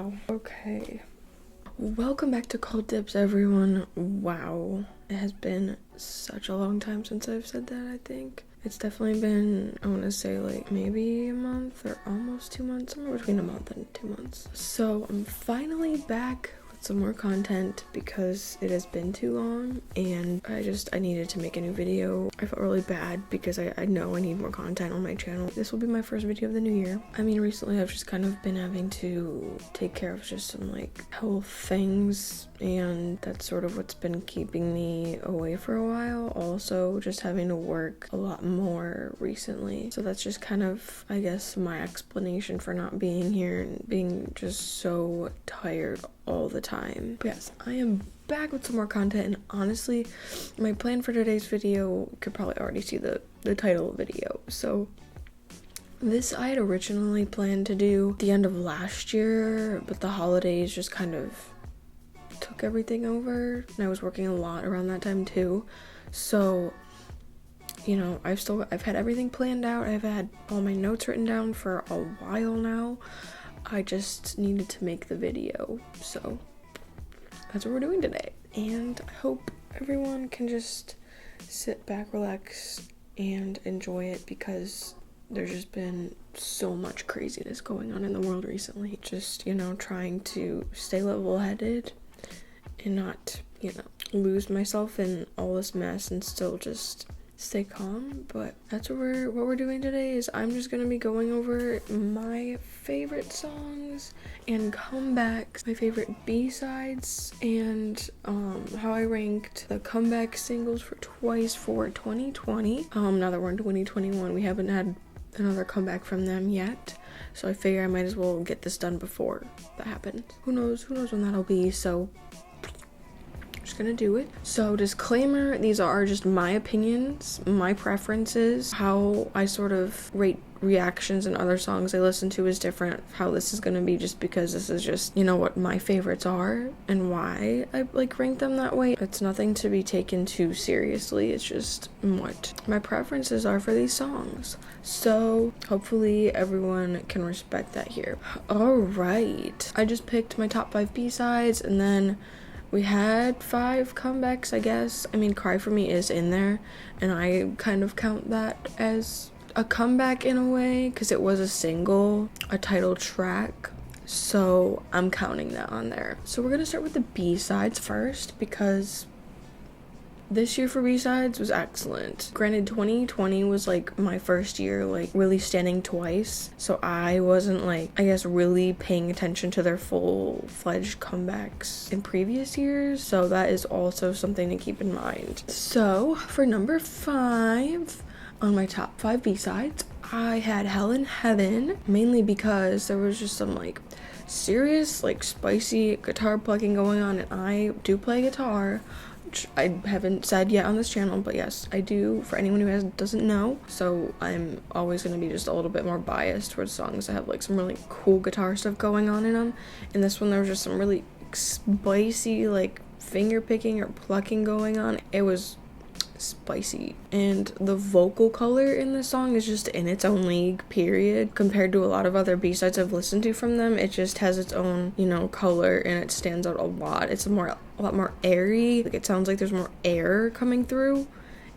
Wow. Okay. Welcome back to Cold Dips, everyone. Wow. It has been such a long time since I've said that, I think. It's definitely been, I want to say, like, maybe a month or almost 2 months. Somewhere between a month and 2 months. So I'm finally back with some more content because it has been too long and I needed to make a new video. I felt really bad because I know I need more content on my channel. This will be my first video of the new year. I mean, recently I've just kind of been having to take care of just some like health things, and that's sort of what's been keeping me away for a while. Also just having to work a lot more recently, so that's just kind of, I guess, my explanation for not being here and being just so tired all the time. But yes, I am back with some more content, and honestly my plan for today's video, you could probably already see the title of the video. So this I had originally planned to do at the end of last year, but the holidays just kind of took everything over, and I was working a lot around that time too. So, you know, I've had everything planned out. I've had all my notes written down for a while now. I just needed to make the video, so that's what we're doing today. And I hope everyone can just sit back, relax, and enjoy it, because there's just been so much craziness going on in the world recently. Just, you know, trying to stay level-headed and not, you know, lose myself in all this mess and still just stay calm. But that's what we're doing today. Is I'm just gonna be going over my favorite songs and comebacks, my favorite B-sides, and how I ranked the comeback singles for Twice for 2020. Now that we're in 2021, we haven't had another comeback from them yet, so I figure I might as well get this done before that happens. Who knows when that'll be, so just gonna do it. So disclaimer, these are just my opinions, my preferences. How I sort of rate reactions and other songs I listen to is different. How this is gonna be, just because this is just, you know, what my favorites are and why I like rank them that way. It's nothing to be taken too seriously. It's just what my preferences are for these songs. So hopefully everyone can respect that here. All right, I just picked my top 5 B-sides, and then we had 5 comebacks, I guess. I mean, Cry For Me is in there, and I kind of count that as a comeback in a way, because it was a single, a title track, so I'm counting that on there. So we're gonna start with the B-sides first, because this year for B-sides was excellent. Granted, 2020 was like my first year like really standing Twice, so I wasn't like, I guess, really paying attention to their full-fledged comebacks in previous years, so that is also something to keep in mind. So for number 5 on my top 5 B-sides, I had Hell in Heaven, mainly because there was just some like serious like spicy guitar plucking going on, and I do play guitar. I haven't said yet on this channel, but yes, I do, for anyone who doesn't know. So I'm always going to be just a little bit more biased towards songs that have like some really cool guitar stuff going on in them. In this one, there was just some really spicy like finger picking or plucking going on. It was spicy, and the vocal color in the song is just in its own league, period. Compared to a lot of other B-sides I've listened to from them, it just has its own, you know, color, and it stands out a lot. It's a lot more airy. Like, it sounds like there's more air coming through,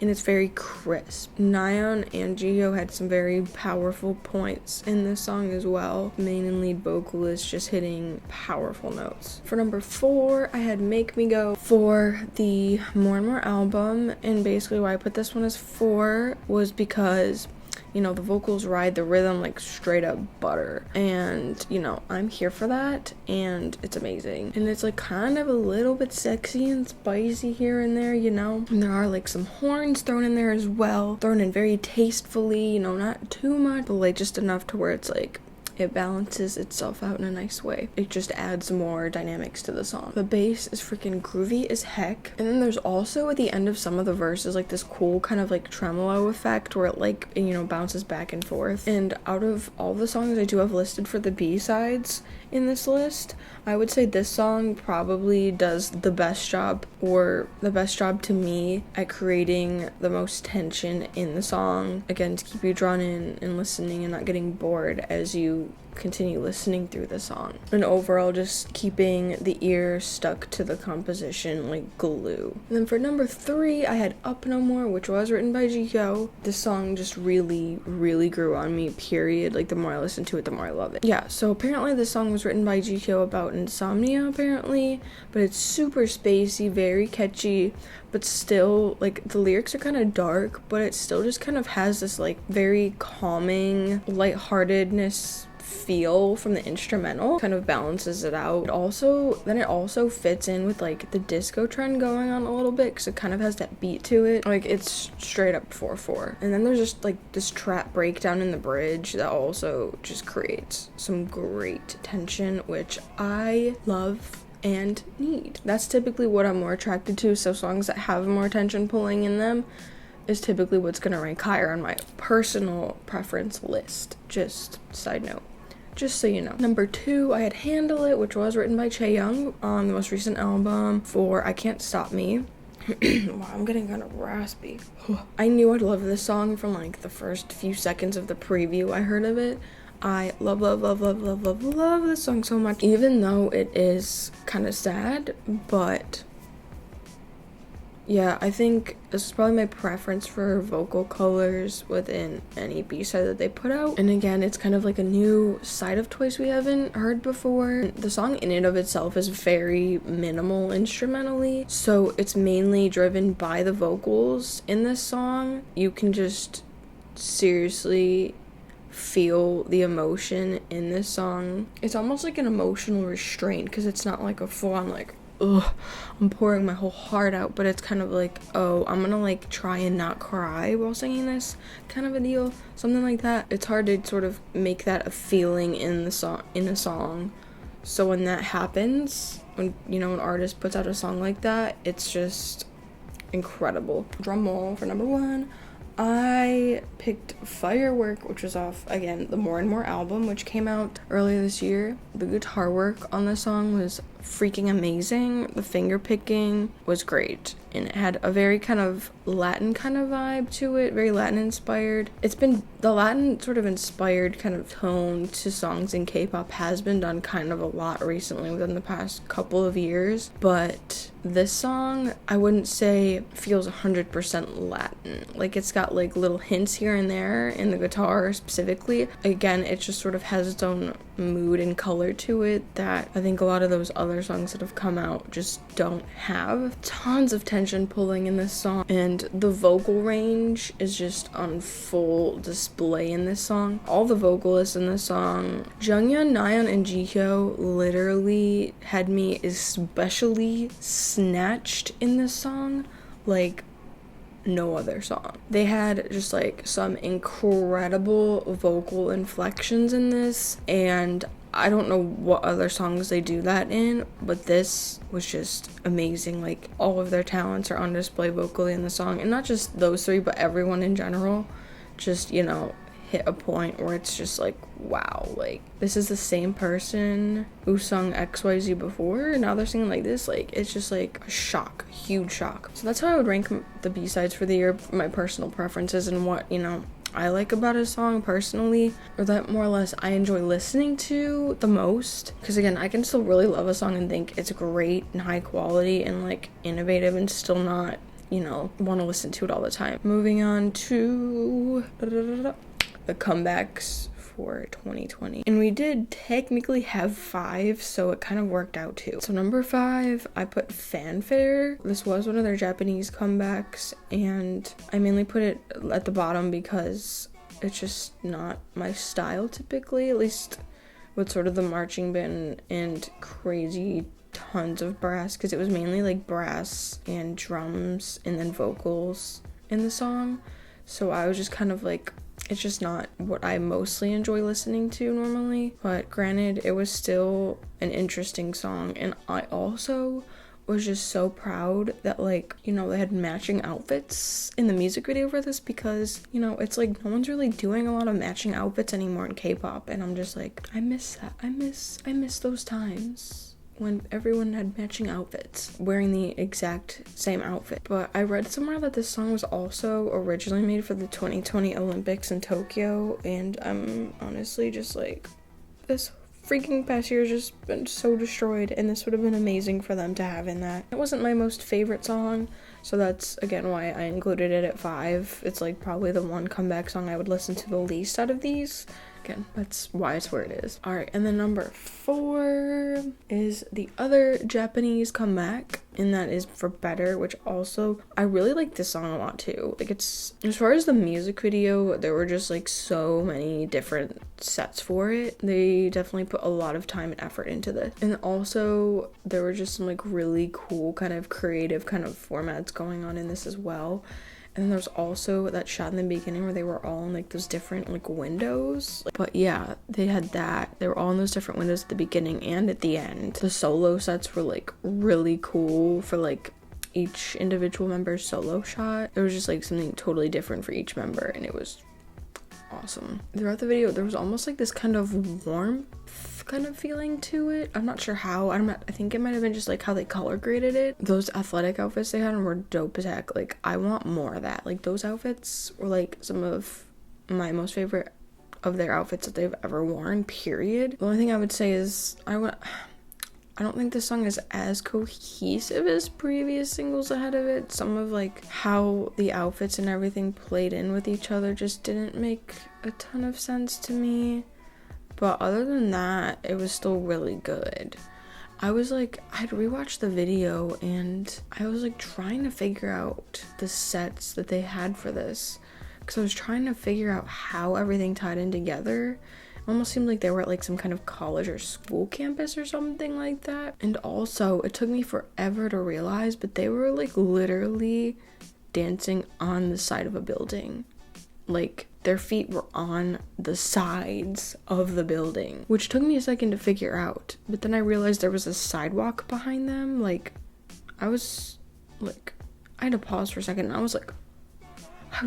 and it's very crisp. Nayeon and Jihyo had some very powerful points in this song as well. Main and lead vocalists just hitting powerful notes. For number 4, I had Make Me Go for the More and More album, and basically why I put this one as 4 was because, you know, the vocals ride the rhythm like straight up butter, and, you know, I'm here for that, and it's amazing. And it's like kind of a little bit sexy and spicy here and there, you know, and there are like some horns thrown in there as well, thrown in very tastefully, you know, not too much, but like just enough to where it's like it balances itself out in a nice way. It just adds more dynamics to the song. The bass is freaking groovy as heck. And then there's also at the end of some of the verses like this cool kind of like tremolo effect where it like, you know, bounces back and forth. And out of all the songs I do have listed for the B-sides in this list, I would say this song probably does the best job, or the best job to me, at creating the most tension in the song. Again, to keep you drawn in and listening and not getting bored as you continue listening through the song. And overall, just keeping the ear stuck to the composition like glue. And then for number 3, I had Up No More, which was written by Jiko. This song just really, really grew on me, period. Like, the more I listen to it, the more I love it. Yeah, so apparently this song was written by Jiko about insomnia, apparently. But it's super spacey, very catchy, but still, like, the lyrics are kind of dark, but it still just kind of has this, like, very calming, lightheartedness feel from the instrumental. Kind of balances it out. It also fits in with, like, the disco trend going on a little bit, because it kind of has that beat to it. Like, it's straight up 4/4. And then there's just, like, this trap breakdown in the bridge that also just creates some great tension, which I love and need. That's typically what I'm more attracted to, so songs that have more tension pulling in them is typically what's gonna rank higher on my personal preference list. Just side note, just so you know. Number 2, I had Handle It, which was written by Chaeyoung on the most recent album for I Can't Stop Me. Wow, I'm getting kind of raspy. I knew I'd love this song from like the first few seconds of the preview I heard of it. I love this song so much, even though it is kind of sad, but yeah, I think this is probably my preference for vocal colors within any B-side that they put out. And again, it's kind of like a new side of Twice we haven't heard before. The song in and of itself is very minimal instrumentally, so it's mainly driven by the vocals in this song. You can just seriously feel the emotion in this song. It's almost like an emotional restraint, because it's not like a full-on like, ugh, I'm pouring my whole heart out, but it's kind of like, oh, I'm gonna like try and not cry while singing this kind of a deal, something like that. It's hard to sort of make that a feeling in a song. So when that happens, when, you know, an artist puts out a song like that, it's just incredible. Drum roll for number 1. I picked Firework, which was off, again, the More and More album, which came out earlier this year. The guitar work on the song was freaking amazing. The finger picking was great, and it had a very kind of Latin kind of vibe to it, very Latin inspired. It's been, the Latin sort of inspired kind of tone to songs in K-pop has been done kind of a lot recently within the past couple of years, but this song, I wouldn't say feels 100% Latin. Like, it's got like little hints here and there in the guitar specifically. Again, it just sort of has its own mood and color to it that I think a lot of those other songs that have come out just don't have. Tons of tension pulling in this song, and the vocal range is just on full display in this song. All the vocalists in this song, Junghyun, Nayeon, and Jihyo, literally had me especially snatched in this song like no other song. They had just like some incredible vocal inflections in this, and I don't know what other songs they do that in, but this was just amazing. Like, all of their talents are on display vocally in the song, and not just those 3, but everyone in general just, you know, hit a point where it's just like, wow, like, this is the same person who sung XYZ before, and now they're singing like this. Like, it's just like a shock, huge shock. So that's how I would rank the B-sides for the year, my personal preferences and what, you know, I like about a song personally, or that more or less I enjoy listening to the most. Because again, I can still really love a song and think it's great and high quality and like innovative, and still not, you know, want to listen to it all the time. Moving on to the comebacks for 2020. And we did technically have 5, so it kind of worked out too. So number 5, I put Fanfare. This was one of their Japanese comebacks, and I mainly put it at the bottom because it's just not my style typically, at least with sort of the marching band and crazy tons of brass, because it was mainly like brass and drums and then vocals in the song. So I was just kind of like, it's just not what I mostly enjoy listening to normally. But granted, it was still an interesting song, and I also was just so proud that, like, you know, they had matching outfits in the music video for this, because, you know, it's like no one's really doing a lot of matching outfits anymore in K-pop, and I'm just like, I miss that. I miss those times when everyone had matching outfits, wearing the exact same outfit. But I read somewhere that this song was also originally made for the 2020 Olympics in Tokyo, and I'm honestly just like, this freaking past year has just been so destroyed, and this would have been amazing for them to have in that. It wasn't my most favorite song, so that's again why I included it at 5. It's like probably the one comeback song I would listen to the least out of these. Again, that's why it's where it is. Alright, and then number 4 is the other Japanese comeback, and that is For Better, which also, I really like this song a lot too. Like, it's, as far as the music video, there were just like so many different sets for it. They definitely put a lot of time and effort into this. And also, there were just some like really cool kind of creative kind of formats going on in this as well. And then there's also that shot in the beginning where they were all in like those different like windows. But yeah, they had that. They were all in those different windows at the beginning and at the end. The solo sets were like really cool for like each individual member's solo shot. It was just like something totally different for each member, and it was awesome. Throughout the video, there was almost like this kind of warmth kind of feeling to it. I'm not sure how. I think it might have been just like how they color graded it. Those athletic outfits they had were dope as heck. Like, I want more of that. Like, those outfits were like some of my most favorite of their outfits that they've ever worn, period. The only thing I would say is I don't think this song is as cohesive as previous singles ahead of it. Some of like how the outfits and everything played in with each other just didn't make a ton of sense to me. But other than that, it was still really good. I'd rewatched the video and I was like trying to figure out the sets that they had for this, because I was trying to figure out how everything tied in together. It almost seemed like they were at like some kind of college or school campus or something like that. And also, it took me forever to realize, but they were like literally dancing on the side of a building. Like, their feet were on the sides of the building, which took me a second to figure out. But then I realized there was a sidewalk behind them. Like, I had to pause for a second, and I was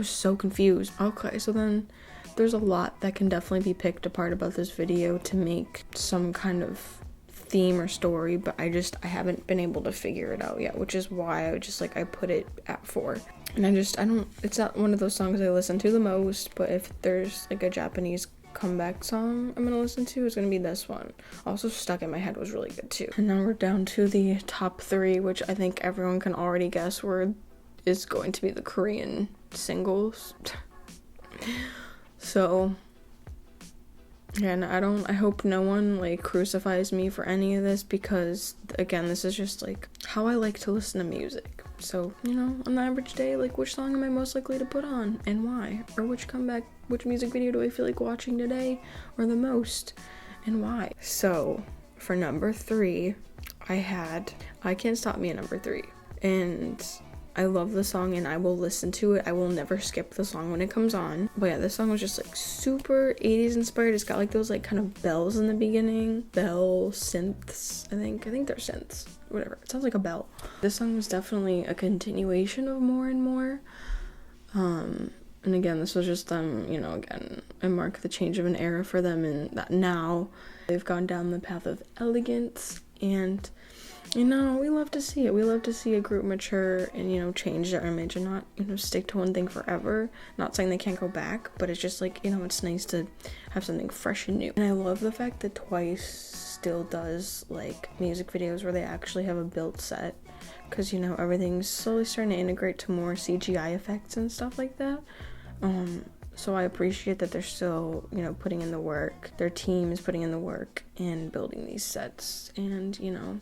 so confused. Okay, so then there's a lot that can definitely be picked apart about this video to make some kind of theme or story, but I haven't been able to figure it out yet, which is why I put it at 4. And it's not one of those songs I listen to the most, but if there's like a Japanese comeback song I'm gonna listen to, it's gonna be this one. Also, Stuck in My Head was really good too. And now we're down to the top 3, which I think everyone can already guess where is going to be the Korean singles. So, and I hope no one like crucifies me for any of this, because again, this is just like how I like to listen to music. So, you know, on the average day, like, which song am I most likely to put on and why? Or which music video do I feel like watching today or the most and why? So, for number 3, I had I Can't Stop Me at number 3. And I love the song and I will listen to it. I will never skip the song when it comes on. But yeah, this song was just like super 80s inspired. It's got like those like kind of bells in the beginning. Bell synths, I think they're synths. Whatever. It sounds like a bell. This song was definitely a continuation of More and More. And again, this was just them, you know, again, I mark the change of an era for them, and that now they've gone down the path of elegance, and you know, we love to see it. We love to see a group mature and, you know, change their image and not, you know, stick to one thing forever. Not saying they can't go back, but it's just like, you know, it's nice to have something fresh and new. And I love the fact that Twice still does, like, music videos where they actually have a built set. Because, you know, everything's slowly starting to integrate to more CGI effects and stuff like that. So I appreciate that they're still, you know, putting in the work. Their team is putting in the work and building these sets and, you know,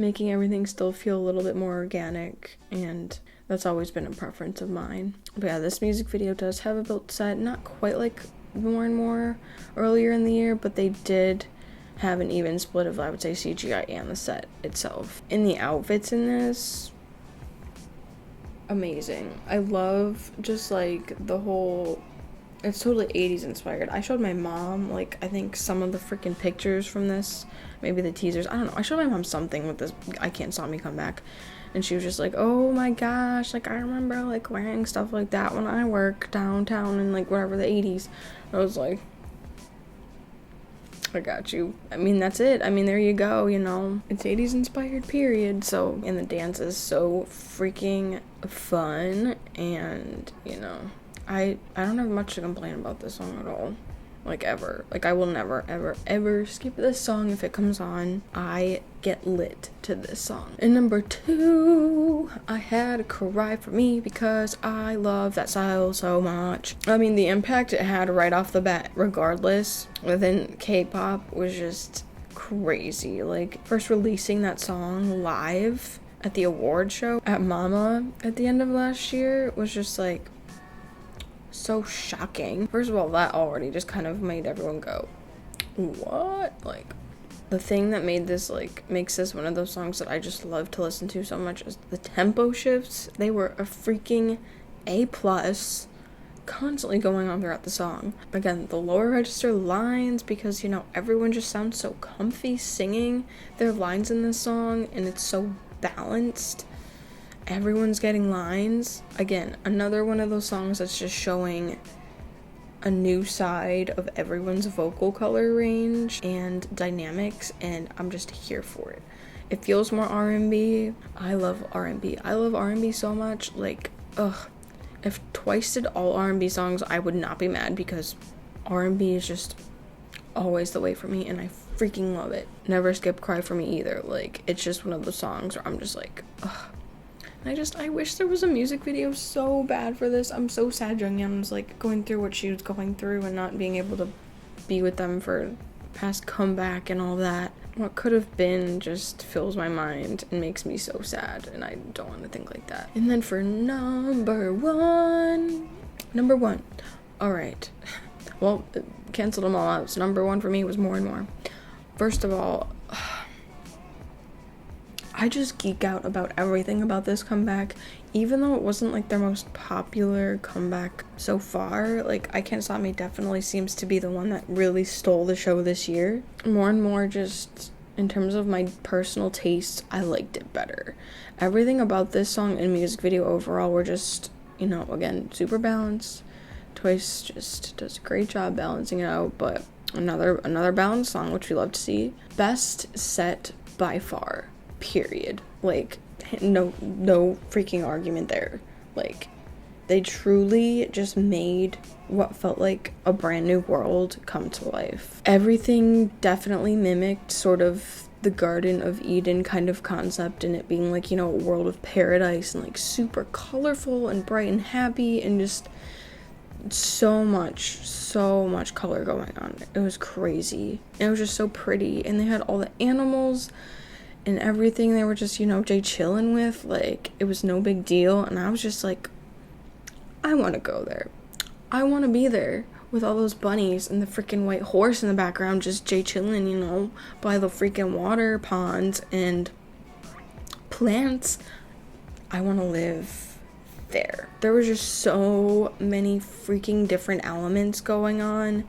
making everything still feel a little bit more organic, and that's always been a preference of mine. But yeah, this music video does have a built set, not quite like More and More earlier in the year, but they did have an even split of, I would say, CGI and the set itself. And the outfits in this, amazing. I love just like the whole, it's totally 80s inspired. I showed my mom, like, I think some of the freaking pictures from this, maybe the teasers, I don't know. I showed my mom something with this I Can't Stop Me comeback, and she was just like, oh my gosh, like, I remember, like, wearing stuff like that when I work downtown in, like, whatever, the 80s. I was like, I got you. I mean, that's it. I mean, there you go, you know. It's 80s inspired, period. So, and the dance is so freaking fun, and, you know, I don't have much to complain about this song at all. like ever. Like I will never ever ever skip this song if it comes on. I get lit to this song. And number 2, I Had a Cry For Me because I love that style so much. I mean, the impact it had right off the bat regardless within K-pop was just crazy. Like first releasing that song live at the award show at Mama at the end of last year was just like so shocking. First of all, that already just kind of made everyone go, what? Like the thing that made this makes this one of those songs that I just love to listen to so much is the tempo shifts. They were a freaking A+, constantly going on throughout the song. Again, the lower register lines, because everyone just sounds so comfy singing their lines in this song, and it's so balanced. Everyone's getting lines. Again, another one of those songs that's just showing a new side of everyone's vocal color range and dynamics, and I'm just here for it. It feels more R&B. I love R&B. I love R&B so much. Like, if Twice did all R&B songs, I would not be mad, because R&B is just always the way for me, and I freaking love it. Never skip Cry For Me either. Like, it's just one of those songs where I'm just like, ugh. And I wish there was a music video so bad for this. I'm so sad Jungyeon was going through what she was going through and not being able to be with them for past comeback and all that. What could have been just fills my mind and makes me so sad, and I don't want to think like that. And then for number one, all right, well, canceled them all out, so number 1 for me was More and More. First of all, I just geek out about everything about this comeback, even though it wasn't their most popular comeback so far. I Can't Stop Me definitely seems to be the one that really stole the show this year. More and More, just in terms of my personal tastes, I liked it better. Everything about this song and music video overall were just, again, super balanced. Twice just does a great job balancing it out, but another balanced song, which we love to see. Best set by far. Period. No freaking argument there. They truly just made what felt like a brand new world come to life. Everything definitely mimicked sort of the Garden of Eden kind of concept, and it being a world of paradise and super colorful and bright and happy, and just so much color going on. It was crazy. It was just so pretty, and they had all the animals and everything they were just, Jay chilling with. It was no big deal, and I was just I want to go there. I want to be there with all those bunnies and the freaking white horse in the background, just Jay chilling, by the freaking water ponds and plants. I want to live there. There were just so many freaking different elements going on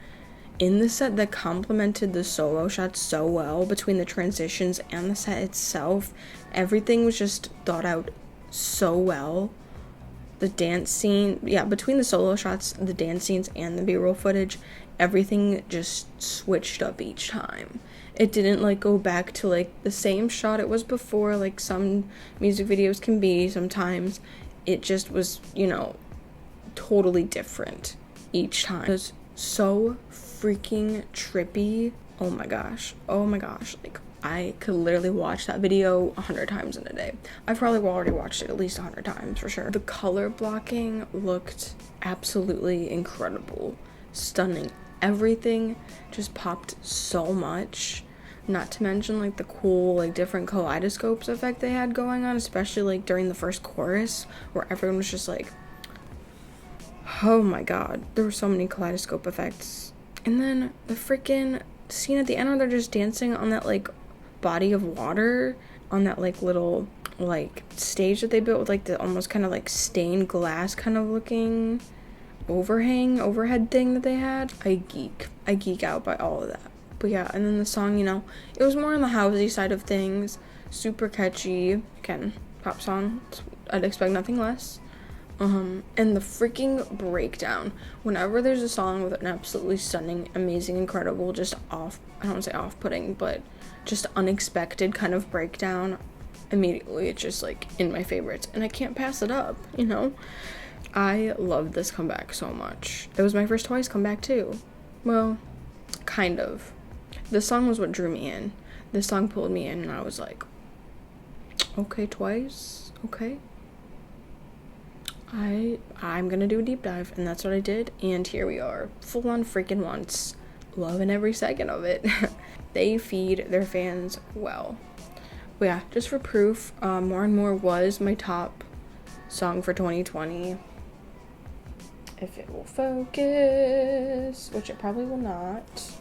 in the set that complemented the solo shots so well between the transitions and the set itself. Everything was just thought out so well. The dance scene, between the solo shots, the dance scenes, and the B-roll footage, everything just switched up each time. It didn't go back to the same shot it was before, some music videos can be sometimes. It just was, totally different each time. It was so freaking trippy. Oh my gosh. I could literally watch that video 100 times in a day. I've probably already watched it at least 100 times for sure. The color blocking looked absolutely incredible. Stunning. Everything just popped so much. Not to mention the cool different kaleidoscopes effect they had going on, especially during the first chorus where everyone was just oh my god, there were so many kaleidoscope effects. And then the freaking scene at the end where they're just dancing on that body of water on that little stage that they built with the almost kind of stained glass kind of looking overhead thing that they had. I geek out by all of that. But yeah, and then the song, it was more on the housey side of things. Super catchy. Again, pop song. I'd expect nothing less. And the freaking breakdown. Whenever there's a song with an absolutely stunning, amazing, incredible, just I don't want to say off-putting, but just unexpected kind of breakdown, immediately it's just in my favorites. And I can't pass it up, I love this comeback so much. It was my first Twice comeback too. Well, kind of. This song was what drew me in. This song pulled me in, and I was like, okay, Twice, okay. I'm gonna do a deep dive, and that's what I did, and here we are, full on freaking once, loving every second of it. They feed their fans well. But yeah, just for proof, More and More was my top song for 2020. If it will focus, which it probably will not.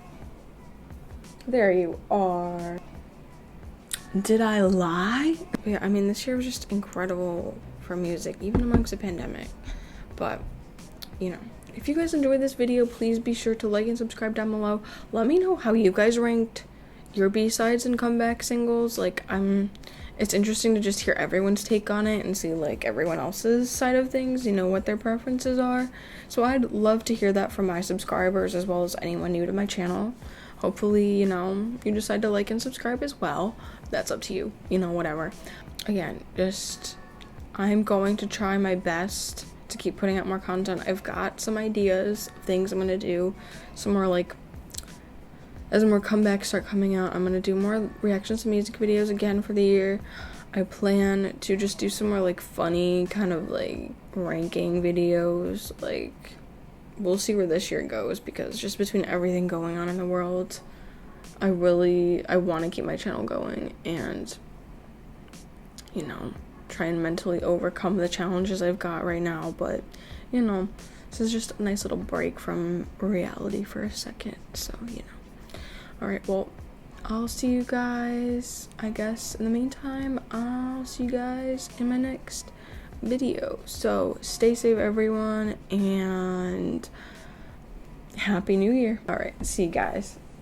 There you are. Did I lie? But yeah, I mean, this year was just incredible for music, even amongst the pandemic. But, you know, if you guys enjoyed this video, please be sure to like and subscribe down below. Let me know how you guys ranked your B-sides and comeback singles. Like, it's interesting to just hear everyone's take on it and see, like, everyone else's side of things, you know, what their preferences are. So I'd love to hear that from my subscribers as well as anyone new to my channel. Hopefully, you know, you decide to like and subscribe as well. That's up to you, you know, whatever. Again, I'm going to try my best to keep putting out more content. I've got some ideas of things I'm gonna do. Some more, like, as more comebacks start coming out, I'm gonna do more reactions to music videos again for the year. I plan to just do some more, like, funny kind of, like, ranking videos. Like, we'll see where this year goes, because just between everything going on in the world, I want to keep my channel going and, you know, try and mentally overcome the challenges I've got right now. But, you know, this is just a nice little break from reality for a second, so, you know. Alright, well, I'll see you guys, I guess, in the meantime, I'll see you guys in my next video. So, stay safe, everyone, and Happy New Year. Alright, see you guys.